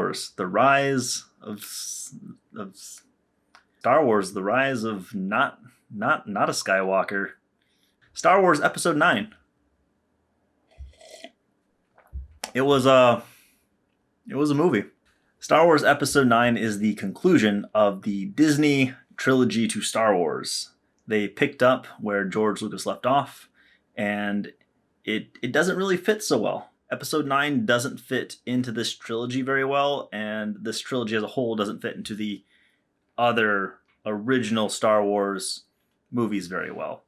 Wars: The Rise of Star Wars: The Rise of not a Skywalker. Star Wars Episode 9. It was a movie. Star Wars Episode 9 is the conclusion of the Disney trilogy to Star Wars. They picked up where George Lucas left off, and it doesn't really fit so well. Episode 9 doesn't fit into this trilogy very well, and this trilogy as a whole doesn't fit into the other original Star Wars movies very well.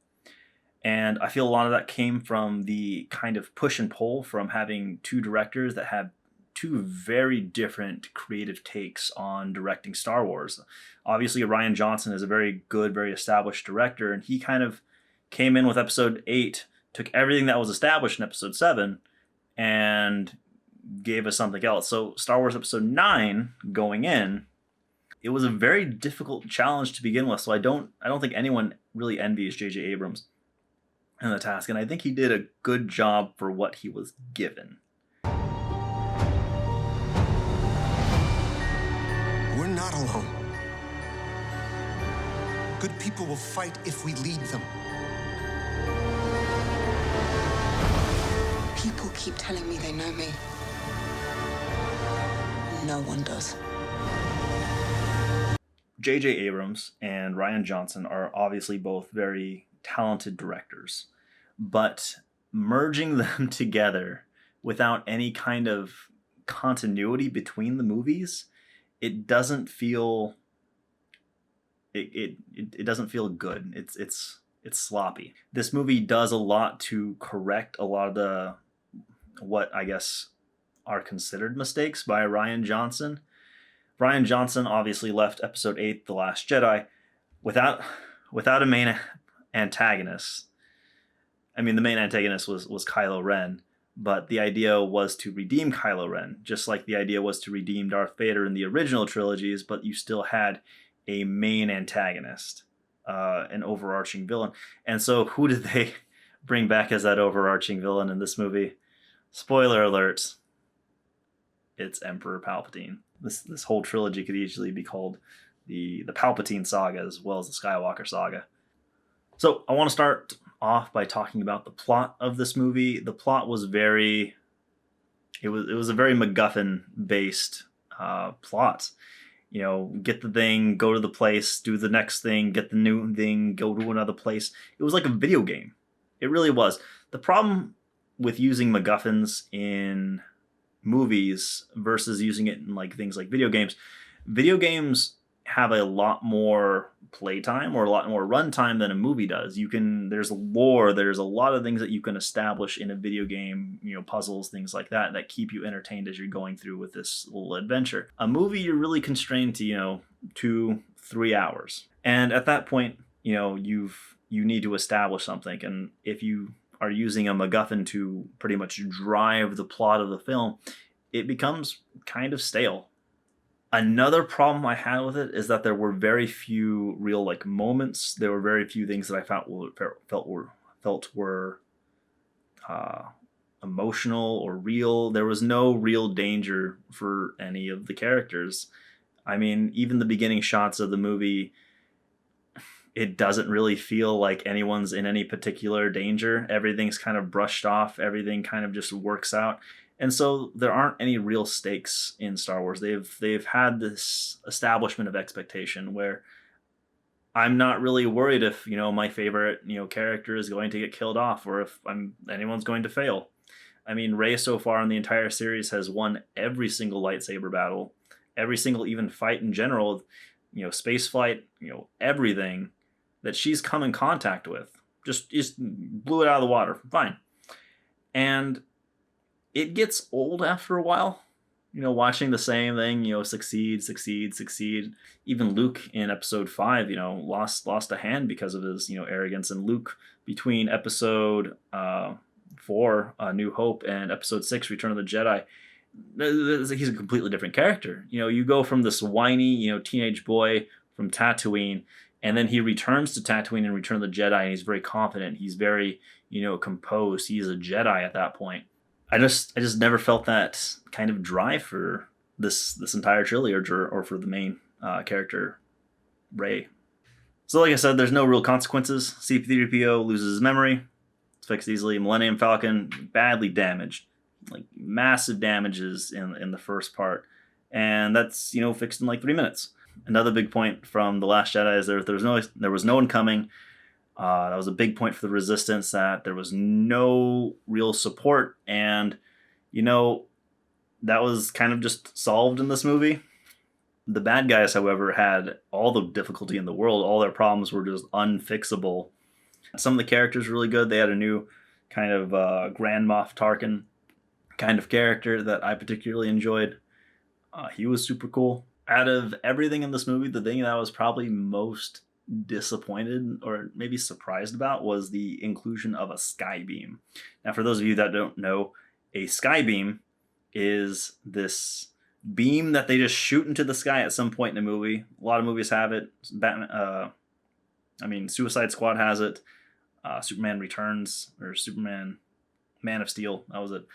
And I feel a lot of that came from the kind of push and pull from having two directors that had two very different creative takes on directing Star Wars. Obviously, Rian Johnson is a very good, very established director, and he kind of came in with Episode 8, took everything that was established in Episode 7, and gave us something else. So Star Wars Episode 9, going in, it was a very difficult challenge to begin with. So I don't think anyone really envies J.J. Abrams in the task, and I think he did a good job for what he was given. We're not alone. Good people will fight if we lead them. People keep telling me they know me. No one does. J.J. Abrams and Rian Johnson are obviously both very talented directors, but merging them together without any kind of continuity between the movies, it doesn't feel it doesn't feel good. It's sloppy. This movie does a lot to correct a lot of the what I guess are considered mistakes by Rian Johnson. Rian Johnson obviously left Episode 8, The Last Jedi, without a main antagonist. I mean, the main antagonist was Kylo Ren, but the idea was to redeem Kylo Ren, just like the idea was to redeem Darth Vader in the original trilogies, but you still had a main antagonist, an overarching villain. And so who did they bring back as that overarching villain in this movie? Spoiler alert, it's Emperor Palpatine. This whole trilogy could easily be called the Palpatine saga as well as the Skywalker saga. So I want to start off by talking about the plot of this movie. The plot was it was a very MacGuffin based plot. You know, get the thing, go to the place, do the next thing, get the new thing, go to another place. It was like a video game. It really was. The problem with using MacGuffins in movies versus using it in like things like video games have a lot more playtime or a lot more runtime than a movie does. There's lore, there's a lot of things that you can establish in a video game, you know, puzzles, things like that keep you entertained as you're going through with this little adventure. A movie, you're really constrained to, you know, 2-3 hours. And at that point, you know, you need to establish something. And if you are using a MacGuffin to pretty much drive the plot of the film, it becomes kind of stale. Another problem I had with it is that there were very few real like moments. There were very few things that I felt were emotional or real. There was no real danger for any of the characters. I mean, even the beginning shots of the movie, it doesn't really feel like anyone's in any particular danger. Everything's kind of brushed off. Everything kind of just works out. And so there aren't any real stakes in Star Wars. They've had this establishment of expectation where I'm not really worried if, you know, my favorite, you know, character is going to get killed off or if anyone's going to fail. I mean, Rey so far in the entire series has won every single lightsaber battle, every single even fight in general, you know, space flight, you know, everything that she's come in contact with. Just blew it out of the water. Fine. And it gets old after a while, you know, watching the same thing, you know, succeed. Even Luke in Episode 5, you know, lost a hand because of his, you know, arrogance. And Luke, between Episode 4, New Hope, and Episode 6, Return of the Jedi, he's a completely different character. You know, you go from this whiny, you know, teenage boy from Tatooine, and then he returns to Tatooine in Return of the Jedi, and he's very confident. He's very, you know, composed. He's a Jedi at that point. I just never felt that kind of drive for this entire trilogy, or for the main character Rey. So, like I said, there's no real consequences. C-3PO loses his memory. It's fixed easily. Millennium Falcon badly damaged, like massive damages in the first part, and that's fixed in like 3 minutes. Another big point from The Last Jedi is there was no one coming. That was a big point for the Resistance, that there was no real support, and that was kind of just solved in this movie. The bad guys, however, had all the difficulty in the world. All their problems were just unfixable. Some of the characters were really good. They had a new kind of Grand Moff Tarkin kind of character that I particularly enjoyed. He was super cool. Out of everything in this movie, the thing that I was probably most disappointed or maybe surprised about was the inclusion of a sky beam. Now, for those of you that don't know, a sky beam is this beam that they just shoot into the sky at some point in a movie. A lot of movies have it. Suicide Squad has it. Superman Returns, or Superman Man of Steel, that was it.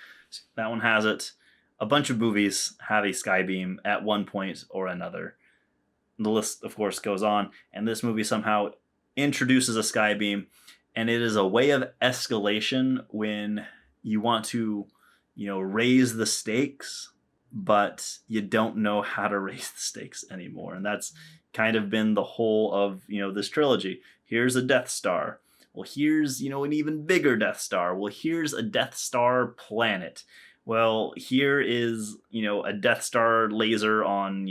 That one has it. A bunch of movies have a sky beam at one point or another. The list, of course, goes on, and this movie somehow introduces a sky beam, and it is a way of escalation when you want to, raise the stakes, but you don't know how to raise the stakes anymore. And that's kind of been the whole of, this trilogy. Here's a Death Star. Well, here's, an even bigger Death Star. Well, here's a Death Star planet. Well, here is, a Death Star laser on,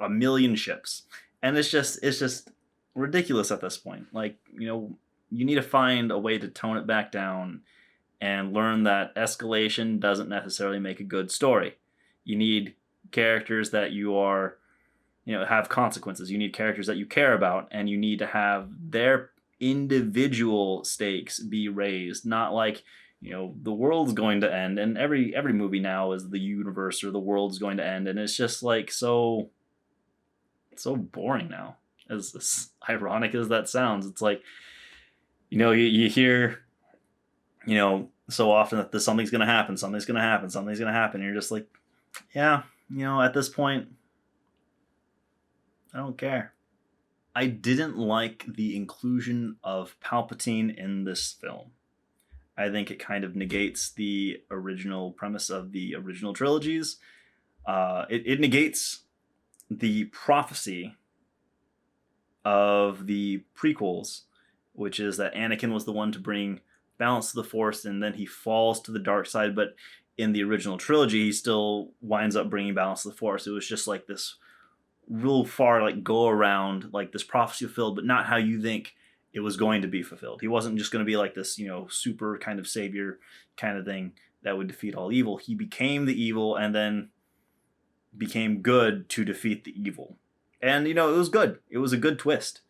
a million ships. And it's just ridiculous at this point. Like, you need to find a way to tone it back down and learn that escalation doesn't necessarily make a good story. You need characters that have consequences. You need characters that you care about, and you need to have their individual stakes be raised. Not like, the world's going to end, and every movie now is the universe or the world's going to end, and it's just like so boring now. As ironic as that sounds, it's like, you hear, so often that something's going to happen, and you're just like, yeah, at this point, I don't care. I didn't like the inclusion of Palpatine in this film. I think it kind of negates the original premise of the original trilogies. It negates the prophecy of the prequels, which is that Anakin was the one to bring balance to the Force, and then he falls to the dark side. But in the original trilogy, he still winds up bringing balance to the Force. It was just like this real far, like, go around, like this prophecy fulfilled, but not how you think it was going to be fulfilled. He wasn't just going to be like this, super kind of savior kind of thing that would defeat all evil. He became the evil and then became good to defeat the evil. And, it was good. It was a good twist.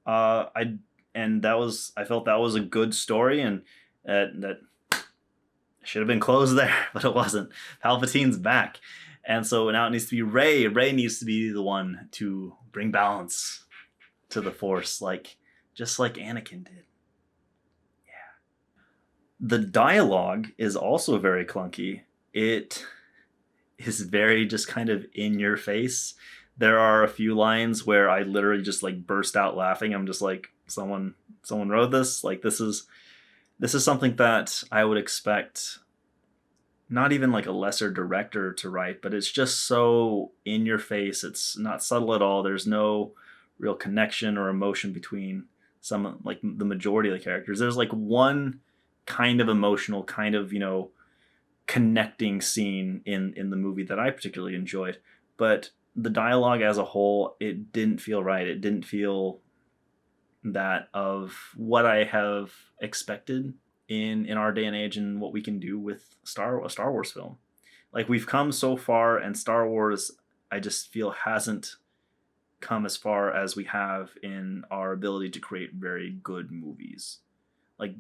I felt that was a good story, and that should have been closed there, but it wasn't. Palpatine's back. And so now it needs to be Rey. Rey needs to be the one to bring balance to the Force, just like Anakin did. Yeah. The dialogue is also very clunky. It is very just kind of in your face. There are a few lines where I literally just burst out laughing. I'm just like, someone wrote this. This is something that I would expect not even a lesser director to write, but it's just so in your face. It's not subtle at all. There's no real connection or emotion between the majority of the characters. There's one kind of emotional, kind of, connecting scene in the movie that I particularly enjoyed, but the dialogue as a whole, it didn't feel right. It didn't feel that of what I have expected in our day and age, and what we can do with a Star Wars film. We've come so far, and Star Wars, I just feel, hasn't come as far as we have in our ability to create very good movies.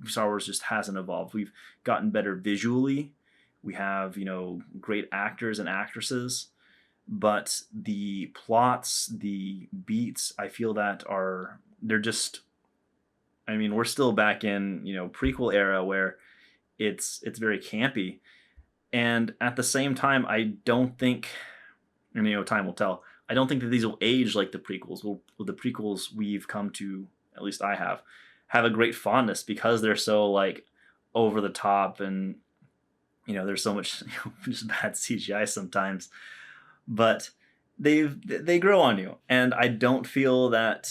Star Wars just hasn't evolved. We've gotten better visually. We have, great actors and actresses, but the plots, the beats, I feel that they're just, we're still back in, prequel era where it's very campy. And at the same time, I don't think and time will tell. I don't think that these will age like the prequels. Well, the prequels we've come to, at least I have a great fondness because they're so like over the top, and there's so much just bad CGI sometimes, but they grow on you, and I don't feel that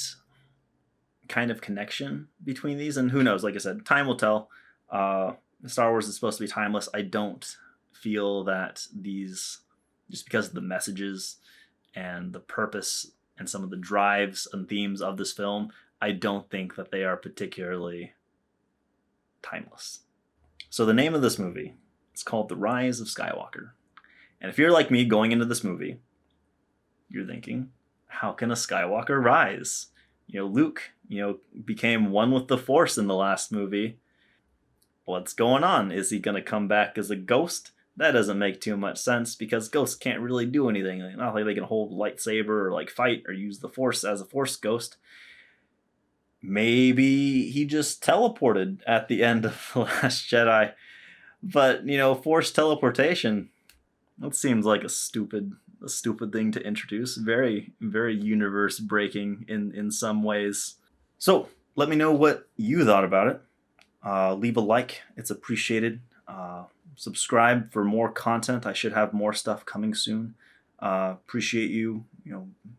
kind of connection between these. And who knows? Like I said, time will tell. Star Wars is supposed to be timeless. I don't feel that these, just because of the messages and the purpose and some of the drives and themes of this film, I don't think that they are particularly timeless. So the name of this movie is called The Rise of Skywalker. And if you're like me going into this movie, you're thinking, how can a Skywalker rise? Luke, became one with the Force in the last movie. What's going on? Is he going to come back as a ghost? That doesn't make too much sense because ghosts can't really do anything. Not like they can hold a lightsaber or like fight or use the Force as a Force ghost. Maybe he just teleported at the end of The Last Jedi. But, Force teleportation, that seems like a stupid thing to introduce. Very, very universe breaking in some ways. So let me know what you thought about it. Leave a like, it's appreciated. Subscribe for more content. I should have more stuff coming soon. Appreciate you,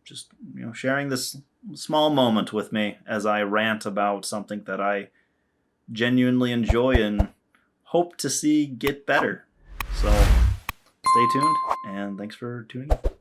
just sharing this small moment with me as I rant about something that I genuinely enjoy and hope to see get better. So stay tuned, and thanks for tuning in.